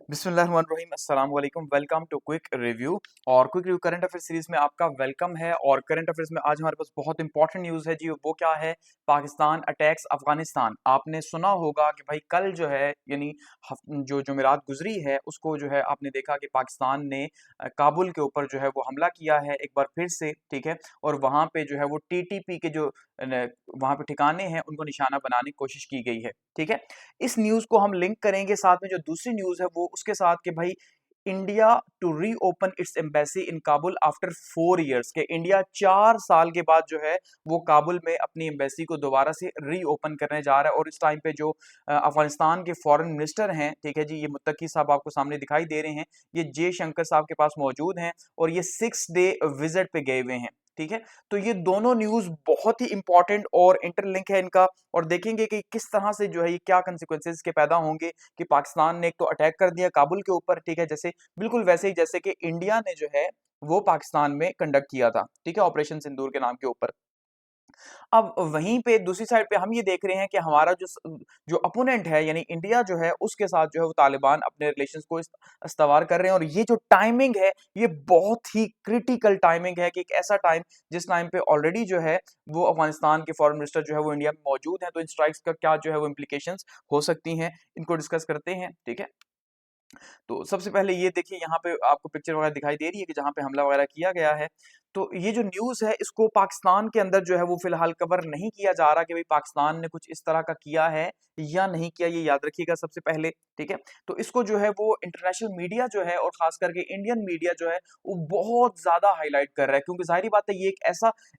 बिस्मिल्लाहिर्रहमानिर्रहीम अस्सलाम वालेकुम वेलकम टू क्विक रिव्यू। और quick review current affair series में आपका वेलकम है। और करंट अफेयर्स में आज हमारे पास बहुत इंपॉर्टेंट न्यूज़ है जी। वो क्या है? पाकिस्तान अटैक्स अफगानिस्तान। आपने सुना होगा कि भाई कल जो है यानी जो जुमेरात गुजरी है उसको जो है आपने देखा कि पाकिस्तान ने काबुल के ऊपर जो है वो हमला किया है एक बार फिर से, ठीक है। और वहां पे जो है वो टीटीपी के जो वहां पे ठिकाने हैं उनको निशाना बनाने की कोशिश की गई है, ठीक है। इस न्यूज़ को हम लिंक करेंगे साथ में जो दूसरी न्यूज़ है वो उसके साथ कि भाई India to reopen its embassy in Kabul after 4 years के इंडिया 4 साल के बाद जो है वो काबुल में अपनी एम्बेसी को दोबारा से रीओपन करने जा रहा है। और इस टाइम पे जो अफगानिस्तान के फॉरेन मिनिस्टर हैं, ठीक है जी, ये मुत्तकी साहब आपको सामने दिखाई दे रहे हैं, ये जयशंकर साहब के पास मौजूद हैं और ये 6 डे विजिट पे गए हुए हैं, ठीक है। तो ये दोनों न्यूज बहुत ही इंपॉर्टेंट और इंटरलिंक है इनका। और देखेंगे कि किस तरह से जो है ये क्या कंसिक्वेंसेस के पैदा होंगे कि पाकिस्तान ने एक तो अटैक कर दिया काबुल के ऊपर, ठीक है, जैसे बिल्कुल वैसे ही जैसे कि इंडिया ने जो है वो पाकिस्तान में कंडक्ट किया था, ठीक है, ऑपरेशन सिंदूर के नाम के ऊपर। अब वहीं पे दूसरी साइड पे हम ये देख रहे हैं कि हमारा जो अपोनेंट है यानी इंडिया जो है उसके साथ जो है वो तालिबान अपने रिलेशंस को इस्तवार कर रहे हैं। और ये जो टाइमिंग है ये बहुत ही क्रिटिकल टाइमिंग है कि एक ऐसा टाइम जिस टाइम पे ऑलरेडी जो है वो अफगानिस्तान के फॉरेन मिनिस्टर जो है वो इंडिया में मौजूद है। तो इन स्ट्राइक्स का क्या जो है वो इम्प्लीकेशंस हो सकती हैं, इनको डिस्कस करते हैं, ठीक है। तो सबसे पहले ये देखिए यहाँ पे आपको पिक्चर वगैरह दिखाई दे रही है कि जहाँ पे हमला वगैरह किया गया है। तो ये जो न्यूज़ है इसको पाकिस्तान के अंदर जो है वो फिलहाल कवर नहीं किया जा रहा कि भाई पाकिस्तान ने कुछ इस तरह का किया है या नहीं किया, ये याद रखिएगा सबसे पहले, ठीक है। तो इसको जो है वो इंटरनेशनल मीडिया जो है और खास करके इंडियन मीडिया जो है वो बहुत ज्यादा हाईलाइट कर रहा है, क्योंकि जाहिर बात है ये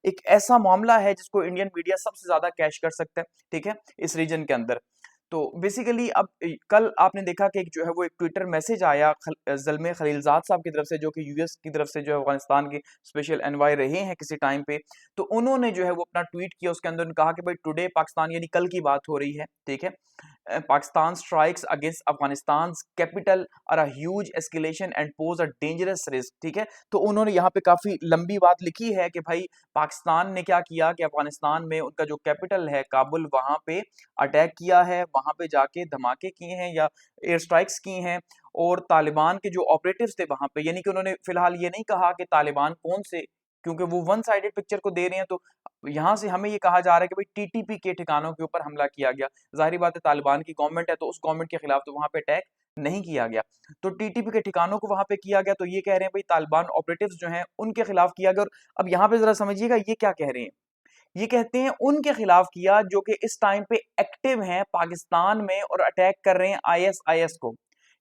एक ऐसा मामला है जिसको इंडियन मीडिया सबसे ज्यादा कैश कर सकता है, ठीक है, इस रीजन के अंदर। तो बेसिकली अब कल आपने देखा कि एक जो है वो एक ट्विटर मैसेज आया ज़ल्मे खलीलज़ाद साहब की तरफ से, जो कि यूएस की तरफ से जो है अफगानिस्तान के स्पेशल एनवॉय रहे हैं किसी टाइम पे। तो उन्होंने जो है वो अपना ट्वीट किया, उसके अंदर उन्होंने कहा कि भाई टुडे पाकिस्तान, यानी कल की बात हो रही है, ठीक है, Pakistan strikes against Afghanistan capital और a huge escalation and pose a dangerous risk, ठीक है। तो उन्होंने यहाँ पे काफी लंबी बात लिखी है कि भाई पाकिस्तान ने क्या किया कि अफगानिस्तान में उनका जो कैपिटल है काबुल, वहां पे अटैक किया है, वहां पे जाके धमाके किए हैं या एयर स्ट्राइक्स की हैं। और तालिबान के जो ऑपरेटिव्स थे वहां पे, यानी कि उन्होंने फिलहाल ये नहीं कहा कि तालिबान कौन से, क्योंकि वो वन साइडेड पिक्चर को दे रहे हैं। तो यहाँ से हमें ये कहा जा रहा है कि भाई टीटीपी के ठिकानों के ऊपर हमला किया गया। जाहिर बात है तालिबान की गवर्नमेंट है तो उस गवर्नमेंट के खिलाफ तो वहां पे अटैक नहीं किया गया। तो टीटीपी के ठिकानों को वहां पे किया गया। तो ये कह रहे हैं भाई तालिबान ऑपरेटिव्स जो हैं उनके खिलाफ किया गया। और अब यहाँ पे जरा समझिएगा ये क्या कह रहे हैं। ये कहते हैं उनके खिलाफ किया जो कि इस टाइम पे एक्टिव हैं पाकिस्तान में और अटैक कर रहे हैं आईएसआईएस को।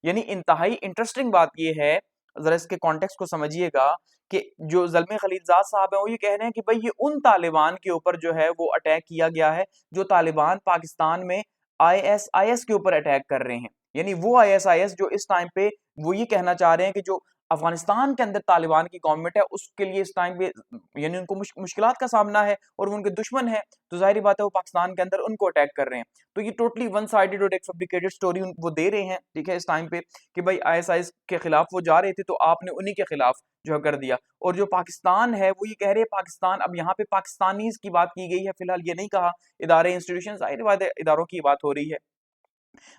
यानी इंतहाई इंटरेस्टिंग बात ये है, जरा इसके कॉन्टेक्स्ट को समझिएगा, कि जो ज़ल्मे खलीलज़ाद साहब हैं वो ये कह रहे हैं कि भाई ये उन तालिबान के ऊपर जो है वो अटैक किया गया है जो तालिबान पाकिस्तान में आईएसआईएस के ऊपर अटैक कर रहे हैं। यानी वो आईएसआईएस जो इस टाइम पे, वो ये कहना चाह रहे हैं कि जो अफगानिस्तान के अंदर तालिबान की गवर्नमेंट है उसके लिए इस टाइम पे यानी उनको मुश्किलात का सामना है और वो उनके दुश्मन है। तो जाहिर बात है वो पाकिस्तान के अंदर उनको अटैक कर रहे हैं। तो ये टोटली वन साइडेड और एक फैब्रिकेटेड स्टोरी वो दे रहे हैं, ठीक है, इस टाइम पे कि भाई आईएसआईएस के खिलाफ वो जा रहे थे तो आपने उन्हीं के खिलाफ जो है कर दिया। और जो पाकिस्तान है वो ये कह रहे हैं पाकिस्तान, अब यहाँ पे पाकिस्तानीज की बात की गई है, फिलहाल ये नहीं कहा इदारे इंस्टीट्यूशन, जाहिर बात है इदारों की बात हो रही है।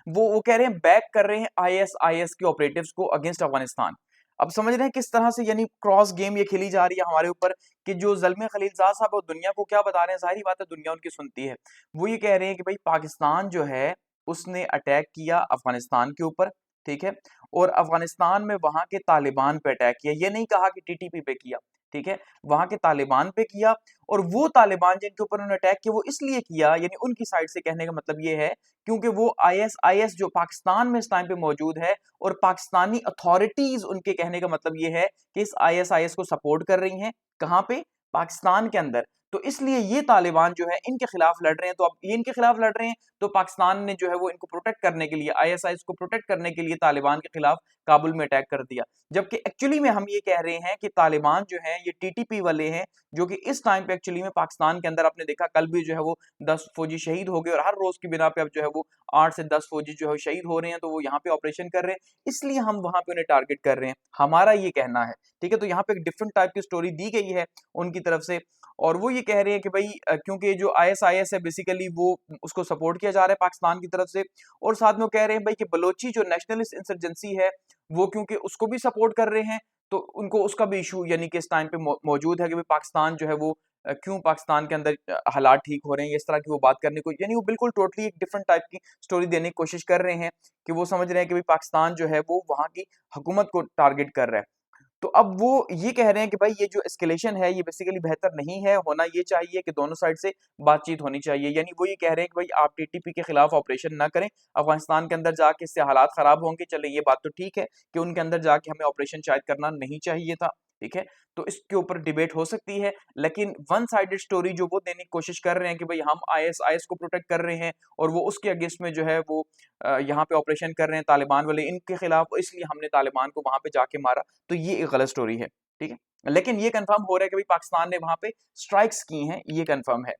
वो कह रहे हैं बैक कर रहे हैं आईएसआईएस के ऑपरेटिव्स को अगेंस्ट अफगानिस्तान। अब समझ रहे हैं किस तरह से यानी क्रॉस गेम ये खेली जा रही है हमारे ऊपर, कि जो ज़ल्मे खलीलज़ाद साहब वो दुनिया को क्या बता रहे हैं, जाहिर बात है दुनिया उनकी सुनती है। वो ये कह रहे हैं कि भाई पाकिस्तान जो है उसने अटैक किया अफगानिस्तान के ऊपर, ठीक है, और अफगानिस्तान में वहां के तालिबान पे अटैक किया। ये नहीं कहा कि टीटीपी पे किया, ठीक है, वहां के तालिबान पे किया। और वो तालिबान जिनके ऊपर उन्होंने अटैक किया वो इसलिए किया, यानी उनकी साइड से कहने का मतलब ये है क्योंकि वो आईएसआईएस जो पाकिस्तान में इस टाइम पे मौजूद है और पाकिस्तानी अथॉरिटीज, उनके कहने का मतलब ये है कि इस आईएसआईएस को सपोर्ट कर रही हैं। कहाँ पे? पाकिस्तान के अंदर। तो इसलिए ये तालिबान जो है इनके खिलाफ लड़ रहे हैं। तो अब ये इनके खिलाफ लड़ रहे हैं तो पाकिस्तान ने जो है वो इनको प्रोटेक्ट करने के लिए, आईएसआईएस को प्रोटेक्ट करने के लिए तालिबान के खिलाफ काबुल में अटैक कर दिया। जबकि एक्चुअली में हम ये कह रहे हैं कि तालिबान जो है ये टीटीपी वाले हैं, जो कि इस टाइम पे एक्चुअली में पाकिस्तान के अंदर, आपने देखा कल भी जो है वो 10 फौजी शहीद हो गए और हर रोज की बिना पे अब जो है वो 8 से 10 फौजी जो है शहीद हो रहे हैं। तो वो यहाँ पे ऑपरेशन कर रहे हैं, इसलिए हम वहां पे उन्हें टारगेट कर रहे हैं, हमारा ये कहना है, ठीक है। तो यहाँ पे एक डिफरेंट टाइप की स्टोरी दी गई है उनकी तरफ से। और वो ये कह रहे हैं कि भाई क्योंकि जो ISIS है बेसिकली वो उसको सपोर्ट किया जा रहा है पाकिस्तान की तरफ से, और साथ में वो कह रहे हैं भाई कि बलोची जो नेशनलिस्ट इंसर्जेंसी है वो क्योंकि उसको भी सपोर्ट कर रहे हैं, तो उनको उसका भी इशू यानी कि इस टाइम पे मौजूद है कि भाई पाकिस्तान जो है वो क्यों पाकिस्तान के अंदर हालात ठीक हो रहे हैं, इस तरह की वो बात करने को, यानी वो बिल्कुल टोटली एक डिफरेंट टाइप की स्टोरी देने की कोशिश कर रहे हैं कि वो समझ रहे हैं कि भाई पाकिस्तान जो है वो वहां की हुकूमत को टारगेट कर रहा है। तो अब वो ये कह रहे हैं कि भाई ये जो एस्केलेशन है ये बेसिकली बेहतर नहीं है, होना ये चाहिए कि दोनों साइड से बातचीत होनी चाहिए। यानी वो ये कह रहे हैं कि भाई आप टीटीपी के खिलाफ ऑपरेशन ना करें, अफगानिस्तान के अंदर जाके इससे हालात खराब होंगे। चले ये बात तो ठीक है कि उनके अंदर जाके हमें ऑपरेशन शायद करना नहीं चाहिए था, ठीक है, तो इसके ऊपर डिबेट हो सकती है, लेकिन वन साइडेड स्टोरी जो वो देने की कोशिश कर रहे हैं कि भाई हम ISIS को प्रोटेक्ट कर रहे हैं और वो उसके अगेंस्ट में जो है वो यहाँ पे ऑपरेशन कर रहे हैं तालिबान वाले इनके खिलाफ, इसलिए हमने तालिबान को वहां पे जाके मारा, तो ये एक गलत स्टोरी है, ठीक है। लेकिन ये कंफर्म हो रहा है कि भाई पाकिस्तान ने वहां पे स्ट्राइक्स की हैं, ये कंफर्म है।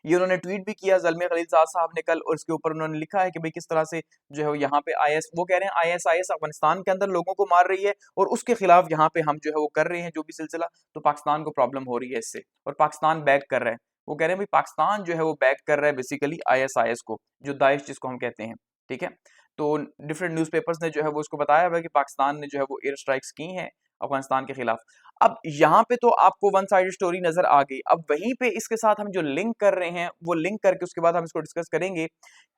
ये उन्होंने ट्वीट भी किया ज़ल्मे खलीलज़ाद साहब ने कल, और इसके ऊपर उन्होंने लिखा है कि भाई किस तरह से जो है वो यहाँ पे IS वो कह रहे हैं ISIS अफगानिस्तान के अंदर लोगों को मार रही है और उसके खिलाफ यहाँ पे हम जो है वो कर रहे हैं जो भी सिलसिला, तो पाकिस्तान को प्रॉब्लम हो रही है इससे और पाकिस्तान बैक कर रहा है। वो कह रहे हैं भाई पाकिस्तान जो है वो बैक कर रहा है बेसिकली ISIS को, जो दाइश जिसको हम कहते हैं, ठीक है। तो डिफरेंट न्यूज़पेपर्स ने जो है वो इसको बताया हुआ है कि पाकिस्तान ने जो है वो एयर स्ट्राइक्स की हैं अफगानिस्तान के खिलाफ। अब यहाँ पे तो आपको वन साइडेड स्टोरी नजर आ गई। अब वहीं पे इसके साथ हम जो लिंक कर रहे हैं वो लिंक करके उसके बाद हम इसको डिस्कस करेंगे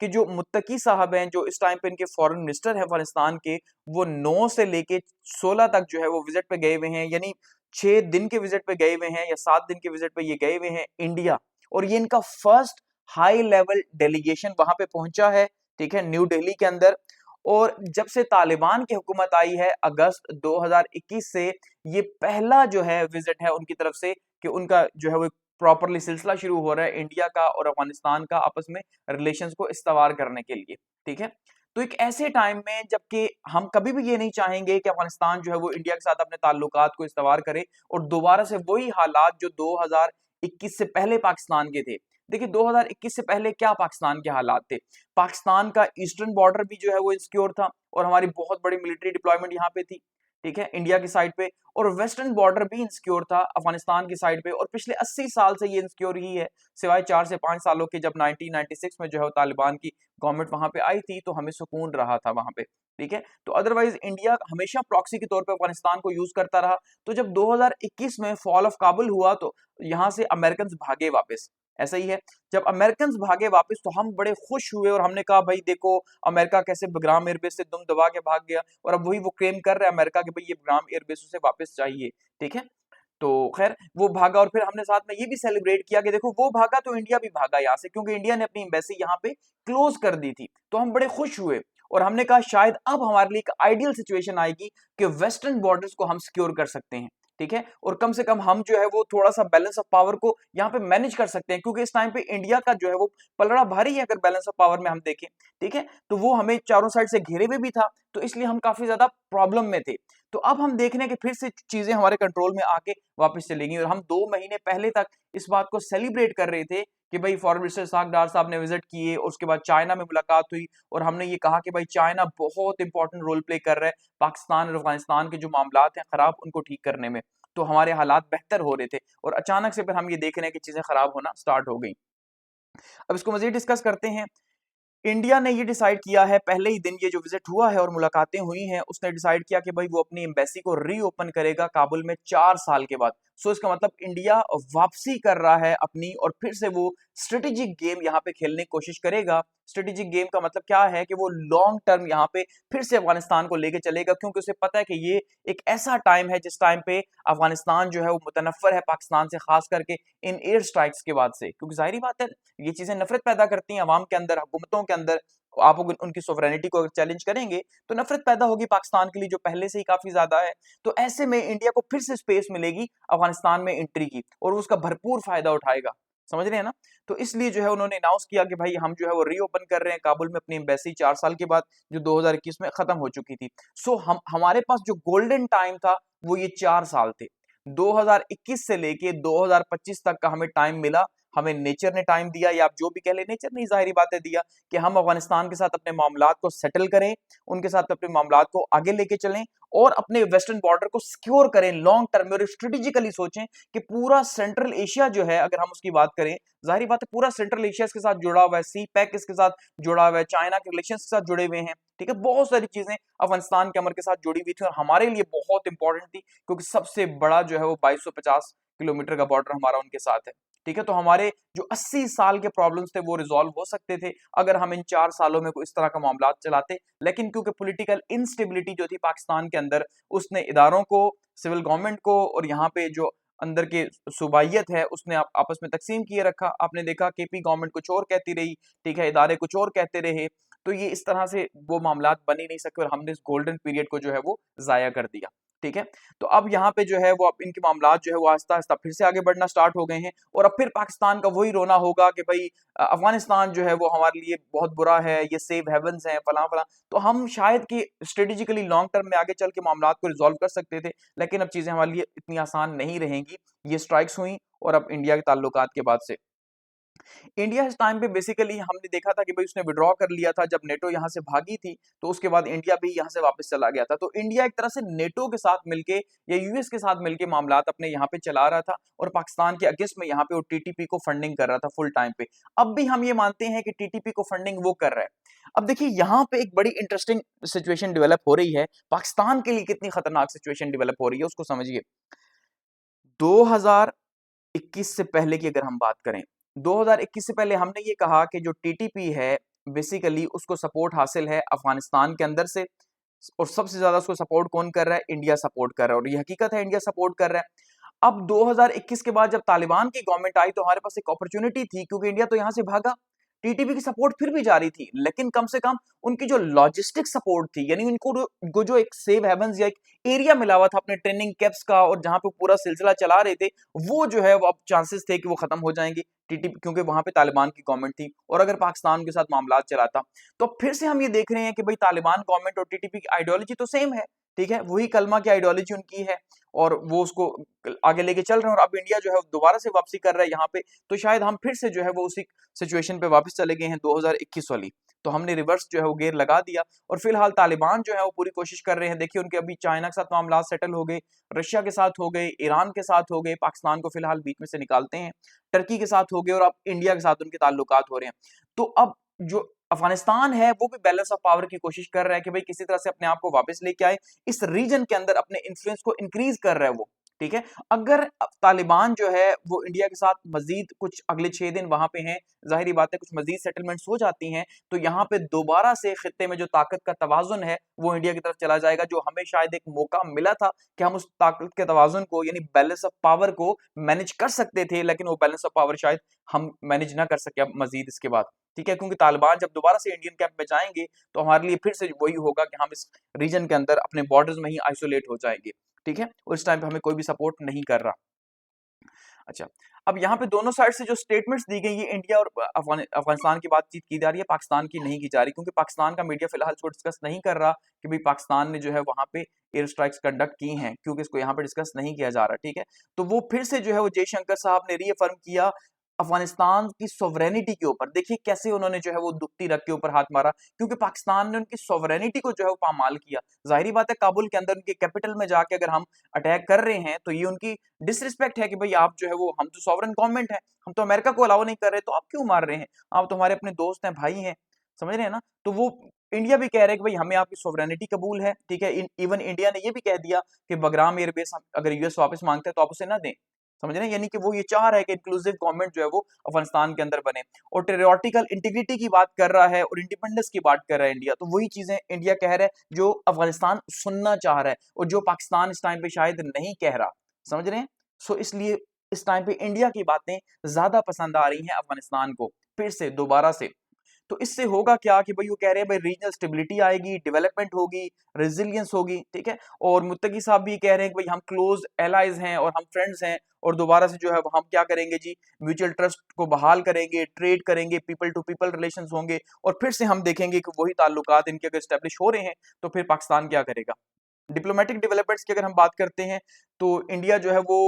कि जो मुत्तकी साहब हैं जो इस टाइम पे इनके फॉरेन मिनिस्टर हैं अफगानिस्तान के, वो 9 से लेके 16 तक जो है वो विजिट पे गए हुए हैं, यानी 6 दिन के विजिट पे गए हुए हैं या 7 दिन के विजिट पे ये गए हुए हैं इंडिया, और ये इनका फर्स्ट हाई लेवल डेलीगेशन वहां पे पहुंचा है, ठीक है, न्यू दिल्ली के अंदर। और जब से तालिबान की हुकूमत आई है अगस्त 2021 से, ये पहला जो है विजिट है उनकी तरफ से कि उनका जो है वो प्रॉपरली सिलसिला शुरू हो रहा है इंडिया का और अफगानिस्तान का आपस में रिलेशंस को इस्तवार करने के लिए, ठीक है। तो एक ऐसे टाइम में जबकि हम कभी भी ये नहीं चाहेंगे कि अफगानिस्तान जो है वो इंडिया के साथ अपने ताल्लुकात को इस्तवार करे और दोबारा से वही हालात जो 2021 से पहले पाकिस्तान के थे। देखिए 2021 से पहले क्या पाकिस्तान के हालात थे, पाकिस्तान का ईस्टर्न बॉर्डर भी जो है वो इनसिक्योर था और हमारी बहुत बड़ी मिलिट्री डिप्लॉयमेंट यहाँ पे थी, ठीक है, इंडिया की साइड पे, और वेस्टर्न बॉर्डर भी इनसिक्योर था अफगानिस्तान की साइड पे, और पिछले 80 साल से ये इनसिक्योर ही है, सिवाय 4 से 5 सालों के जब 1996 में जो है तालिबान की गवर्नमेंट वहां पे आई थी तो हमें सुकून रहा था वहां पे, ठीक है। तो अदरवाइज इंडिया हमेशा प्रॉक्सी के तौर पे अफगानिस्तान को यूज करता रहा। तो जब 2021 में फॉल ऑफ काबुल हुआ तो यहाँ से अमेरिकन भागे वापस, ऐसा ही है, जब अमेरिकन भागे वापस तो हम बड़े खुश हुए और हमने कहा भाई देखो अमेरिका कैसे बग्राम एयरबेस से दुम दबा के भाग गया, और अब वही वो क्लेम कर रहा है अमेरिका कि भाई ये बग्राम एयरबेस उसे वापस चाहिए, ठीक है। तो खैर वो भागा और फिर हमने साथ में ये भी सेलिब्रेट किया कि देखो वो भागा तो इंडिया भी भागा यहाँ से, क्योंकि इंडिया ने अपनी एम्बेसी यहाँ पे क्लोज कर दी थी, तो हम बड़े खुश हुए और हमने कहा शायद अब हमारे लिए एक आइडियल सिचुएशन आएगी कि वेस्टर्न बॉर्डर्स को हम सिक्योर कर सकते हैं, ठीक है, और कम से कम हम जो है वो थोड़ा सा बैलेंस ऑफ पावर को यहाँ पे मैनेज कर सकते हैं, क्योंकि इस टाइम पे इंडिया का जो है वो पलड़ा भारी है अगर बैलेंस ऑफ पावर में हम देखें, ठीक है, तो वो हमें चारों साइड से घेरे हुए भी था, तो इसलिए हम काफी ज्यादा प्रॉब्लम में थे। तो अब हम देख रहे हैं कि फिर से चीजें हमारे कंट्रोल में आके वापस चलेंगी, और हम 2 महीने पहले तक इस बात को सेलिब्रेट कर रहे थे कि भाई फॉरेन मिनिस्टर साक डार साहब ने विजिट किए, उसके बाद चाइना में मुलाकात हुई और हमने ये कहा कि भाई चाइना बहुत इंपॉर्टेंट रोल प्ले कर रहा है पाकिस्तान और अफगानिस्तान के जो मामलात हैं खराब उनको ठीक करने में, तो हमारे हालात बेहतर हो रहे थे, और अचानक से फिर हम ये देख रहे हैं कि चीजें खराब होना स्टार्ट हो गई। अब इसको मजीद डिस्कस करते हैं। इंडिया ने ये डिसाइड किया है, पहले ही दिन ये जो विजिट हुआ है और मुलाकातें हुई हैं, उसने डिसाइड किया कि भाई वो अपनी एम्बेसी को रीओपन करेगा काबुल में 4 साल के बाद। सो इसका मतलब इंडिया वापसी कर रहा है अपनी, और फिर से वो स्ट्रेटेजिक गेम यहाँ पे खेलने की कोशिश करेगा। स्ट्रेटेजिक गेम का मतलब क्या है कि वो लॉन्ग टर्म यहाँ पे फिर से अफगानिस्तान को लेके चलेगा, क्योंकि उसे पता है कि ये एक ऐसा टाइम है जिस टाइम पे अफगानिस्तान जो है वो मुतनफ़र है पाकिस्तान से, खास करके इन एयर स्ट्राइक्स के बाद से, क्योंकि जाहिर बात है ये चीजें नफरत पैदा करती हैं अवाम के अंदर, हुकूमतों के अंदर। आप उनकी सोवरेनिटी को अगर चैलेंज करेंगे तो नफरत पैदा होगी पाकिस्तान के लिए, जो पहले से ही काफी ज्यादा है। तो ऐसे में इंडिया को फिर से स्पेस मिलेगी अफगानिस्तान में एंट्री की, और उसका भरपूर फायदा उठाएगा, समझ रहे हैं ना। तो इसलिए जो है उन्होंने अनाउंस किया कि भाई हम जो है वो रीओपन कर रहे हैं काबुल में अपनी एम्बेसी 4 साल के बाद, जो 2021 में खत्म हो चुकी थी। सो हम हमारे पास जो गोल्डन टाइम था वो ये 4 साल थे, 2021 से लेके 2025 तक का हमें टाइम मिला। हमें नेचर ने टाइम दिया, या आप जो भी कह लें, नेचर ने जाहिर बात है दिया कि हम अफगानिस्तान के साथ अपने मामलात को सेटल करें, उनके साथ अपने मामलात को आगे लेके चलें, और अपने वेस्टर्न बॉर्डर को सिक्योर करें लॉन्ग टर्म में, और स्ट्रेटेजिकली सोचें कि पूरा सेंट्रल एशिया जो है, अगर हम उसकी बात करें, जाहिर बात है पूरा सेंट्रल एशिया इसके साथ जुड़ा हुआ है, सी पैक इसके साथ जुड़ा हुआ है, चाइना के रिलेशन के साथ जुड़े हुए हैं, ठीक है, बहुत सारी चीजें अफगानिस्तान के अमर के साथ जुड़ी हुई थी और हमारे लिए बहुत इंपॉर्टेंट थी, क्योंकि सबसे बड़ा जो है वो 2250 किलोमीटर का बॉर्डर हमारा उनके साथ है, ठीक है। तो हमारे जो 80 साल के प्रॉब्लम्स थे वो रिजॉल्व हो सकते थे अगर हम इन 4 सालों में कोई इस तरह का मामला चलाते, लेकिन क्योंकि पॉलिटिकल इंस्टेबिलिटी जो थी पाकिस्तान के अंदर, उसने इदारों को, सिविल गवर्नमेंट को और यहाँ पे जो अंदर के सूबाइयत है उसने आपस में तकसीम किए रखा। आपने देखा केपी गवर्नमेंट कुछ और कहती रही, ठीक है, इदारे कुछ और कहते रहे, तो ये इस तरह से वो मामलात बन ही नहीं सके और हमने इस गोल्डन पीरियड को जो है वो जाया कर दिया, ठीक है। तो अब यहाँ पे जो है वो अब इनके मामलात जो है वो आहिस्ता आहिस्ता फिर से आगे बढ़ना स्टार्ट हो गए हैं और अब फिर पाकिस्तान का वही रोना होगा कि भाई अफगानिस्तान जो है वो हमारे लिए बहुत बुरा है, ये सेफ हेवंस हैं, फला फला। तो हम शायद कि स्ट्रेटेजिकली लॉन्ग टर्म में आगे चल के मामलात को रिजॉल्व कर सकते थे, लेकिन अब चीजें हमारे लिए इतनी आसान नहीं रहेंगी। ये स्ट्राइक्स हुई और अब इंडिया के ताल्लुकात के बाद से इंडिया इस टाइम पे बेसिकली हमने देखा था कि भाई उसने विड्रॉ कर लिया था जब नेटो यहाँ से भागी थी, तो उसके बाद इंडिया भी यहाँ से वापस चला गया था। तो इंडिया एक तरह से नेटो के साथ मिलके या यूएस के साथ मिलके मामलात अपने यहाँ पे चला रहा था और पाकिस्तान के अगेंस्ट में यहाँ पे वो टीटीपी को फंडिंग कर रहा था फुल टाइम पे। अब भी हम ये मानते हैं कि टीटीपी को फंडिंग वो कर रहा है। अब देखिए यहाँ पे एक बड़ी इंटरेस्टिंग सिचुएशन डेवलप हो रही है, पाकिस्तान के लिए कितनी खतरनाक सिचुएशन डेवलप हो रही है उसको समझिए। 2021 से पहले की अगर हम बात करें, 2021 से पहले हमने ये कहा कि जो टीटीपी है बेसिकली उसको सपोर्ट हासिल है अफगानिस्तान के अंदर से, और सबसे ज्यादा उसको सपोर्ट कौन कर रहा है? इंडिया सपोर्ट कर रहा है, और ये हकीकत है, इंडिया सपोर्ट कर रहा है। अब 2021 के बाद जब तालिबान की गवर्नमेंट आई तो हमारे पास एक अपॉर्चुनिटी थी, क्योंकि इंडिया तो यहां से भागा, टीटीपी की सपोर्ट फिर भी जारी थी, लेकिन कम से कम उनकी जो लॉजिस्टिक सपोर्ट थी, यानी उनको जो एक सेव हेवंस या एक एरिया मिला हुआ था अपने ट्रेनिंग कैंप्स का और जहां पे पूरा सिलसिला चला रहे थे, वो जो है वो अब चांसेस थे कि वो खत्म हो जाएंगे टीटीपी, क्योंकि वहां पे तालिबान की गवर्नमेंट थी। और अगर पाकिस्तान के साथ मामला चलाता तो फिर से हम ये देख रहे हैं कि भाई तालिबान गवर्नमेंट और टीटीपी की आइडियोलॉजी तो सेम है, ठीक है, वही कलमा की आइडियोलॉजी उनकी है और वो उसको आगे लेके चल रहे हैं, और अब इंडिया जो है दोबारा से वापसी कर रहा है यहाँ पे, तो शायद हम फिर से जो है वो उसी सिचुएशन पे वापस चले गए हैं 2021 वाली। तो हमने रिवर्स जो है वो गेयर लगा दिया और फिलहाल तालिबान जो है वो पूरी कोशिश कर रहे हैं। देखिए उनके अभी चाइना के साथ मामला सेटल हो गए, रशिया के साथ हो गए, ईरान के साथ हो गए, पाकिस्तान को फिलहाल बीच में से निकालते हैं, टर्की के साथ हो गए और अब इंडिया के साथ उनके ताल्लुकात हो रहे हैं। तो अब जो अफगानिस्तान है वो भी बैलेंस ऑफ पावर की कोशिश कर रहा है कि भाई किसी तरह से अपने आप को वापस लेके आए, इस रीजन के अंदर अपने इन्फ्लुएंस को इंक्रीज कर रहा है वो, ठीक है। अगर तालिबान जो है वो इंडिया के साथ मजीद कुछ अगले 6 दिन वहां पे हैं, जाहिर बात है कुछ मजीद सेटलमेंट्स हो जाती हैं, तो यहाँ पे दोबारा से खित्ते में जो ताकत का तवाजुन है वो इंडिया की तरफ चला जाएगा, जो हमें शायद एक मौका मिला था कि हम उस ताकत के तवाजुन को यानी बैलेंस ऑफ पावर को मैनेज कर सकते थे, लेकिन वो बैलेंस ऑफ पावर शायद हम मैनेज ना कर सके अब मजीद इसके बाद, ठीक है, क्योंकि तालिबान जब दोबारा से इंडियन कैंप में जाएंगे तो हमारे लिए फिर से वही होगा कि हम इस रीजन के अंदर अपने बॉर्डर्स में ही आइसोलेट हो जाएंगे, ठीक है, और इस टाइम पे हमें कोई भी सपोर्ट नहीं कर रहा। अच्छा, अब यहाँ पे दोनों साइड से जो स्टेटमेंट्स दी गई है, इंडिया और अफगानिस्तान की बातचीत की जा रही है, पाकिस्तान की नहीं की जा रही, क्योंकि पाकिस्तान का मीडिया फिलहाल इसको डिस्कस नहीं कर रहा कि भाई पाकिस्तान ने जो है वहां पे एयर स्ट्राइक्स कंडक्ट की हैं, क्योंकि इसको यहाँ पे डिस्कस नहीं किया जा रहा, ठीक है। तो वो फिर से जो है वो जयशंकर साहब ने रीअफर्म किया अफगानिस्तान की सोवरेनिटी के ऊपर। देखिए कैसे उन्होंने जो है वो दुखती रख के ऊपर हाथ मारा, क्योंकि पाकिस्तान ने उनकी सोवरेनिटी को जो है वो पामाल किया। जाहिर बात है काबुल के अंदर उनके कैपिटल में जाके अगर हम अटैक कर रहे हैं तो ये उनकी डिसरिस्पेक्ट है कि भाई आप जो है वो, हम तो सॉवरेन गवर्नमेंट है, हम तो अमेरिका को अलाउ नहीं कर रहे, तो आप क्यों मार रहे हैं? आप तो हमारे अपने दोस्त हैं, भाई हैं, समझ रहे हैं ना? तो वो इंडिया भी कह रहा है कि भाई हमें आपकी सोवरेनिटी कबूल है, ठीक है। इवन इंडिया ने ये भी कह दिया कि बगराम एयरबेस अगर यूएस वापस मांगता है तो आप उसे ना दें, समझ रहे हैं? यानी कि वो ये चाह रहा है कि इंक्लूसिव गवर्नमेंट जो है वो अफगानिस्तान के अंदर बने, और टेरिटोरिकल इंटीग्रिटी की बात कर रहा है और इंडिपेंडेंस की बात कर रहा है इंडिया। तो वही चीजें इंडिया कह रहा है जो अफगानिस्तान सुनना चाह रहा है और जो पाकिस्तान इस टाइम पे शायद नहीं कह रहा, समझ रहे हैं? सो इसलिए इस टाइम पे इंडिया की बातें ज्यादा पसंद आ रही हैं अफगानिस्तान को फिर से दोबारा से। तो इससे होगा क्या कि भाई वो कह रहे हैं भाई रीजनल स्टेबिलिटी आएगी, डेवलपमेंट होगी, रेजिलियंस होगी, ठीक है। और मुत्तकी साहब भी कह रहे हैं कि भाई हम क्लोज एलाइज हैं और हम फ्रेंड्स हैं, और दोबारा से जो है हम क्या करेंगे जी, म्यूचुअल ट्रस्ट को बहाल करेंगे, ट्रेड करेंगे, पीपल टू पीपल रिलेशंस होंगे, और फिर से हम देखेंगे कि वही ताल्लुकात इनके अगर स्टैब्लिश हो रहे हैं तो फिर पाकिस्तान क्या करेगा। डिप्लोमेटिक डेवलपमेंट्स की अगर हम बात करते हैं तो इंडिया जो है वो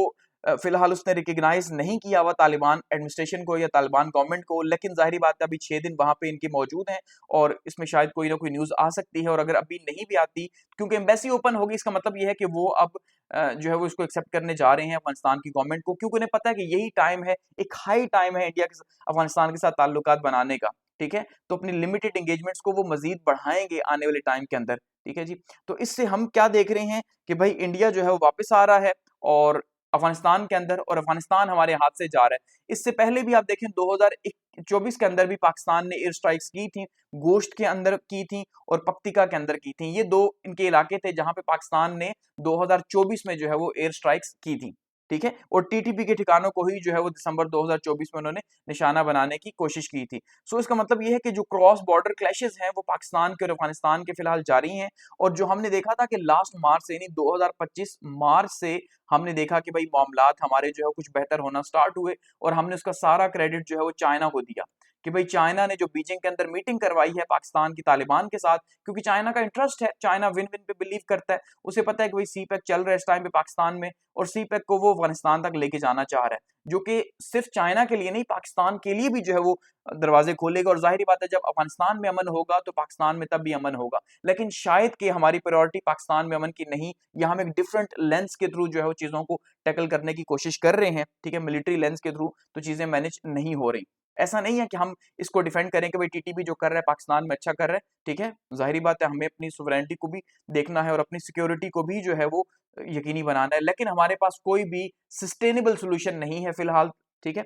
फिलहाल उसने रिकग्नाइज नहीं किया हुआ तालिबान एडमिनिस्ट्रेशन को या तालिबान गवर्नमेंट को, लेकिन जाहिर बात है अभी 6 दिन वहां पे इनके मौजूद हैं और इसमें शायद कोई ना कोई न्यूज आ सकती है। और अगर अभी नहीं भी आती, क्योंकि एम्बेसी ओपन होगी, इसका मतलब ये है कि वो अब जो है वो इसको एक्सेप्ट करने जा रहे हैं अफगानिस्तान की गवर्नमेंट को, क्योंकि उन्हें पता है कि यही टाइम है, एक हाई टाइम है इंडिया के अफगानिस्तान के साथ ताल्लुकात बनाने का। ठीक है, तो अपनी लिमिटेड एंगेजमेंट्स को वो मजीद बढ़ाएंगे आने वाले टाइम के अंदर। ठीक है जी, तो इससे हम क्या देख रहे हैं कि भाई इंडिया जो है वो वापस आ रहा है और अफगानिस्तान के अंदर, और अफगानिस्तान हमारे हाथ से जा रहा है। इससे पहले भी आप देखें 2024 के अंदर भी पाकिस्तान ने एयर स्ट्राइक्स की थी, गोश्त के अंदर की थी और पक्तिका के अंदर की थी। ये दो इनके इलाके थे जहां पे पाकिस्तान ने 2024 में जो है वो एयर स्ट्राइक्स की थी। ठीक है, और टीटीपी के ठिकानों को ही जो है वो दिसंबर 2024 में उन्होंने निशाना बनाने की कोशिश की थी। सो इसका मतलब ये है कि जो क्रॉस बॉर्डर क्लैशेस हैं वो पाकिस्तान के और अफगानिस्तान के फिलहाल जारी हैं। और जो हमने देखा था कि लास्ट मार्च से, यानी 2025 मार्च से हमने देखा कि भाई मामलात हमारे जो है कुछ बेहतर होना स्टार्ट हुए, और हमने उसका सारा क्रेडिट जो है वो चाइना को दिया कि भाई चाइना ने जो बीजिंग के अंदर मीटिंग करवाई है पाकिस्तान की तालिबान के साथ, क्योंकि चाइना का इंटरेस्ट है, चाइना विन विन पे बिलीव करता है। उसे पता है कि भाई सी पैक चल रहा है इस टाइम पे पाकिस्तान में, और सी पैक को वो अफगानिस्तान तक लेके जाना चाह रहा है, जो कि सिर्फ चाइना के लिए नहीं, पाकिस्तान के लिए भी जो है वो दरवाजे खोलेगा। और जाहिर बात है जब अफगानिस्तान में अमन होगा तो पाकिस्तान में तब भी अमन होगा। लेकिन शायद कि हमारी प्रायोरिटी पाकिस्तान में अमन की नहीं, या हम एक डिफरेंट लेंस के थ्रू जो है वो चीजों को टैकल करने की कोशिश कर रहे हैं। ठीक है, मिलिट्री लेंस के थ्रू तो चीजें मैनेज नहीं हो रही। ऐसा नहीं है कि हम इसको डिफेंड करें कि भाई टीटीपी जो कर रहा है पाकिस्तान में अच्छा कर रहा है। ठीक है, जाहिर बात है हमें अपनी सोवरेनिटी को भी देखना है और अपनी सिक्योरिटी को भी जो है वो यकीनी बनाना है, लेकिन हमारे पास कोई भी सस्टेनेबल सोल्यूशन नहीं है फिलहाल। ठीक है,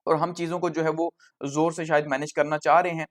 और हम चीजों को जो है वो जोर से शायद मैनेज करना चाह रहे हैं।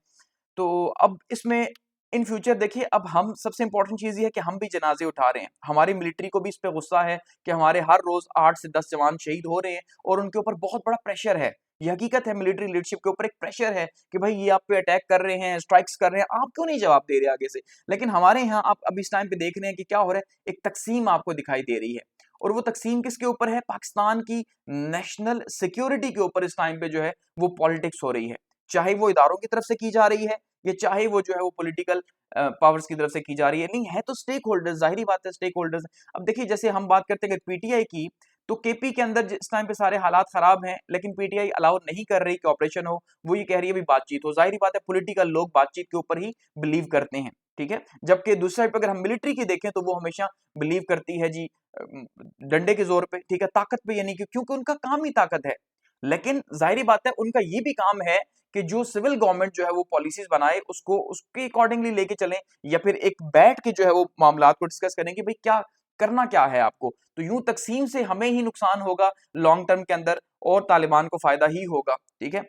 तो अब इसमें इन फ्यूचर देखिए, अब हम सबसे इंपॉर्टेंट चीज ये है कि हम भी जनाजे उठा रहे हैं। हमारी मिलिट्री को भी इस पे गुस्सा है कि हमारे हर रोज 8 से 10 जवान शहीद हो रहे हैं और उनके ऊपर बहुत बड़ा प्रेशर है। ये हकीकत है, मिलिट्री लीडरशिप के ऊपर एक प्रेशर है कि भाई ये आप पे अटैक कर रहे हैं, स्ट्राइक्स कर रहे हैं, आप क्यों नहीं जवाब दे रहे आगे से। लेकिन हमारे यहाँ आप अब इस टाइम पे देख रहे हैं कि क्या हो रहा है, एक तकसीम आपको दिखाई दे रही है। और वो तकसीम किसके ऊपर है? पाकिस्तान की नेशनल सिक्योरिटी के ऊपर इस टाइम पे जो है वो पॉलिटिक्स हो रही है। चाहे वो इदारों की तरफ से की जा रही है, या चाहे वो जो है वो पॉलिटिकल पावर्स की तरफ से की जा रही है। नहीं है तो स्टेक होल्डर्स, जाहिर बात है स्टेक होल्डर्स। अब देखिए जैसे हम बात करते हैं पीटीआई की, तो केपी के अंदर इस टाइम पे सारे हालात खराब हैं, लेकिन पीटीआई अलाउ नहीं कर रही कि ऑपरेशन हो। वो ये कह रही है भी बातचीत हो। जाहिर बात है पॉलिटिकल लोग बातचीत के ऊपर ही बिलीव करते हैं। ठीक है, जबकि दूसरी साइड पर अगर हम मिलिट्री की देखें तो वो हमेशा बिलीव करती है जी डंडे के जोर पे, ठीक है, ताकत पे, यानी कि क्योंकि उनका काम ही ताकत है। लेकिन जाहिर बात है उनका ये भी काम है कि जो सिविल गवर्नमेंट जो है वो पॉलिसीज बनाए उसको उसके अकॉर्डिंगली लेके चलें, या फिर एक बैठ के जो है वो मामलात को डिस्कस करें कि भाई क्या करना क्या है आपको। तो यूं तकसीम से हमें ही नुकसान होगा लॉन्ग टर्म के अंदर, और तालिबान को फायदा ही होगा। ठीक है,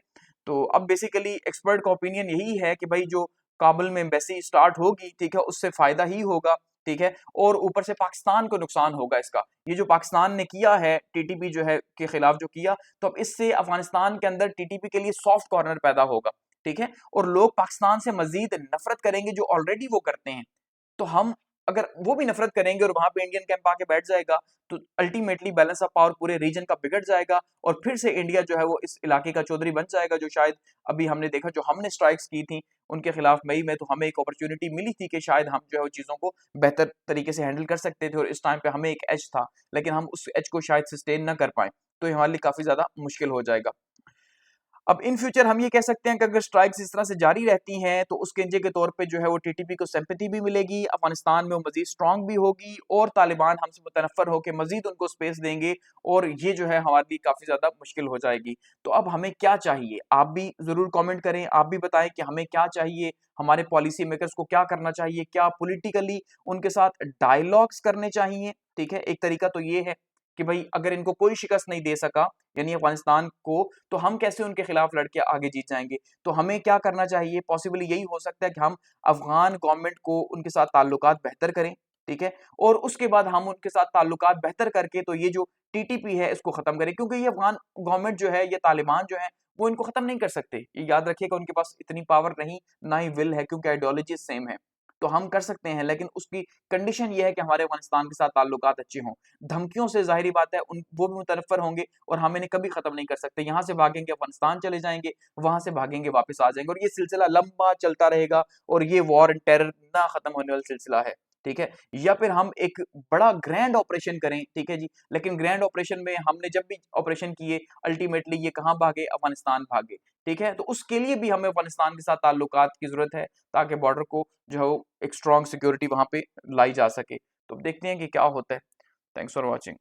तो अब बेसिकली एक्सपर्ट का ओपिनियन यही है कि भाई जो काबुल में एम्बेसी स्टार्ट होगी, ठीक है, उससे फायदा ही होगा। ठीक है, और ऊपर से पाकिस्तान को नुकसान होगा इसका। ये जो पाकिस्तान ने किया है टीटीपी जो है के खिलाफ जो किया, तो अब इससे अफगानिस्तान के अंदर टीटीपी के लिए सॉफ्ट कॉर्नर पैदा होगा। ठीक है, और लोग पाकिस्तान से मजीद नफरत करेंगे जो ऑलरेडी वो करते हैं। तो हम अगर वो भी नफरत करेंगे और वहां पे इंडियन कैंप आके बैठ जाएगा, तो अल्टीमेटली बैलेंस ऑफ पावर पूरे रीजन का बिगड़ जाएगा, और फिर से इंडिया जो है वो इस इलाके का चौधरी बन जाएगा। जो शायद अभी हमने देखा जो हमने स्ट्राइक्स की थी उनके खिलाफ मई में, तो हमें एक अपॉर्चुनिटी मिली थी कि शायद हम जो है वो चीजों को बेहतर तरीके से हैंडल कर सकते थे, और इस टाइम पे हमें एक एज था, लेकिन हम उस एज को शायद सस्टेन ना कर पाए, तो ये हमारे लिए काफी ज्यादा मुश्किल हो जाएगा। अब इन फ्यूचर हम ये कह सकते हैं कि अगर स्ट्राइक्स इस तरह से जारी रहती हैं तो उसके नतीजे के तौर पे जो है वो टीटीपी को सिंपैथी भी मिलेगी, अफगानिस्तान में वो मजीद स्ट्रांग भी होगी, और तालिबान हमसे मुतनफ़र होकर मजीद उनको स्पेस देंगे, और ये जो है हमारे लिए काफ़ी ज़्यादा मुश्किल हो जाएगी। तो अब हमें क्या चाहिए? आप भी ज़रूर कमेंट करें, आप भी बताएं कि हमें क्या चाहिए, हमारे पॉलिसी मेकर्स को क्या करना चाहिए, क्या पॉलिटिकली उनके साथ डायलॉग्स करने चाहिए। ठीक है, एक तरीका तो ये है कि भाई अगर इनको कोई शिकस्त नहीं दे सका यानी अफगानिस्तान को, तो हम कैसे उनके खिलाफ लड़के आगे जीत जाएंगे। तो हमें क्या करना चाहिए? पॉसिबली यही हो सकता है कि हम अफगान गवर्नमेंट को उनके साथ ताल्लुकात बेहतर करें। ठीक है, और उसके बाद हम उनके साथ ताल्लुकात बेहतर करके तो ये जो टीटीपी है इसको खत्म करें, क्योंकि ये अफगान गवर्नमेंट जो है, ये तालिबान जो है, वो इनको खत्म नहीं कर सकते। ये याद रखिएगा, उनके पास इतनी पावर नहीं, ना ही विल है, क्योंकि आइडियोलॉजी सेम है। तो हम कर सकते हैं, लेकिन उसकी कंडीशन ये है कि हमारे अफगानिस्तान के साथ ताल्लुकात अच्छे हों। धमकियों से ज़ाहिर बात है उन वो भी मुतनफ़्फ़र होंगे, और हम इन्हें कभी ख़त्म नहीं कर सकते। यहाँ से भागेंगे अफ़गानिस्तान चले जाएँगे, वहाँ से भागेंगे वापस आ जाएँगे, और ये सिलसिला लंबा चलता रहेगा, और ये वॉर एंड टेरर ना ख़त्म होने वाला सिलसिला है। ठीक है, या फिर हम एक बड़ा ग्रैंड ऑपरेशन करें, ठीक है जी, लेकिन ग्रैंड ऑपरेशन में हमने जब भी ऑपरेशन किए अल्टीमेटली ये कहाँ भागे, अफगानिस्तान भागे, ठीक है, तो उसके लिए भी हमें अफगानिस्तान के साथ ताल्लुकात की जरूरत है ताकि बॉर्डर को जो है वो एक स्ट्रॉन्ग सिक्योरिटी वहां पे लाई जा सके। तो अब देखते हैं कि क्या होता है। Thanks for watching.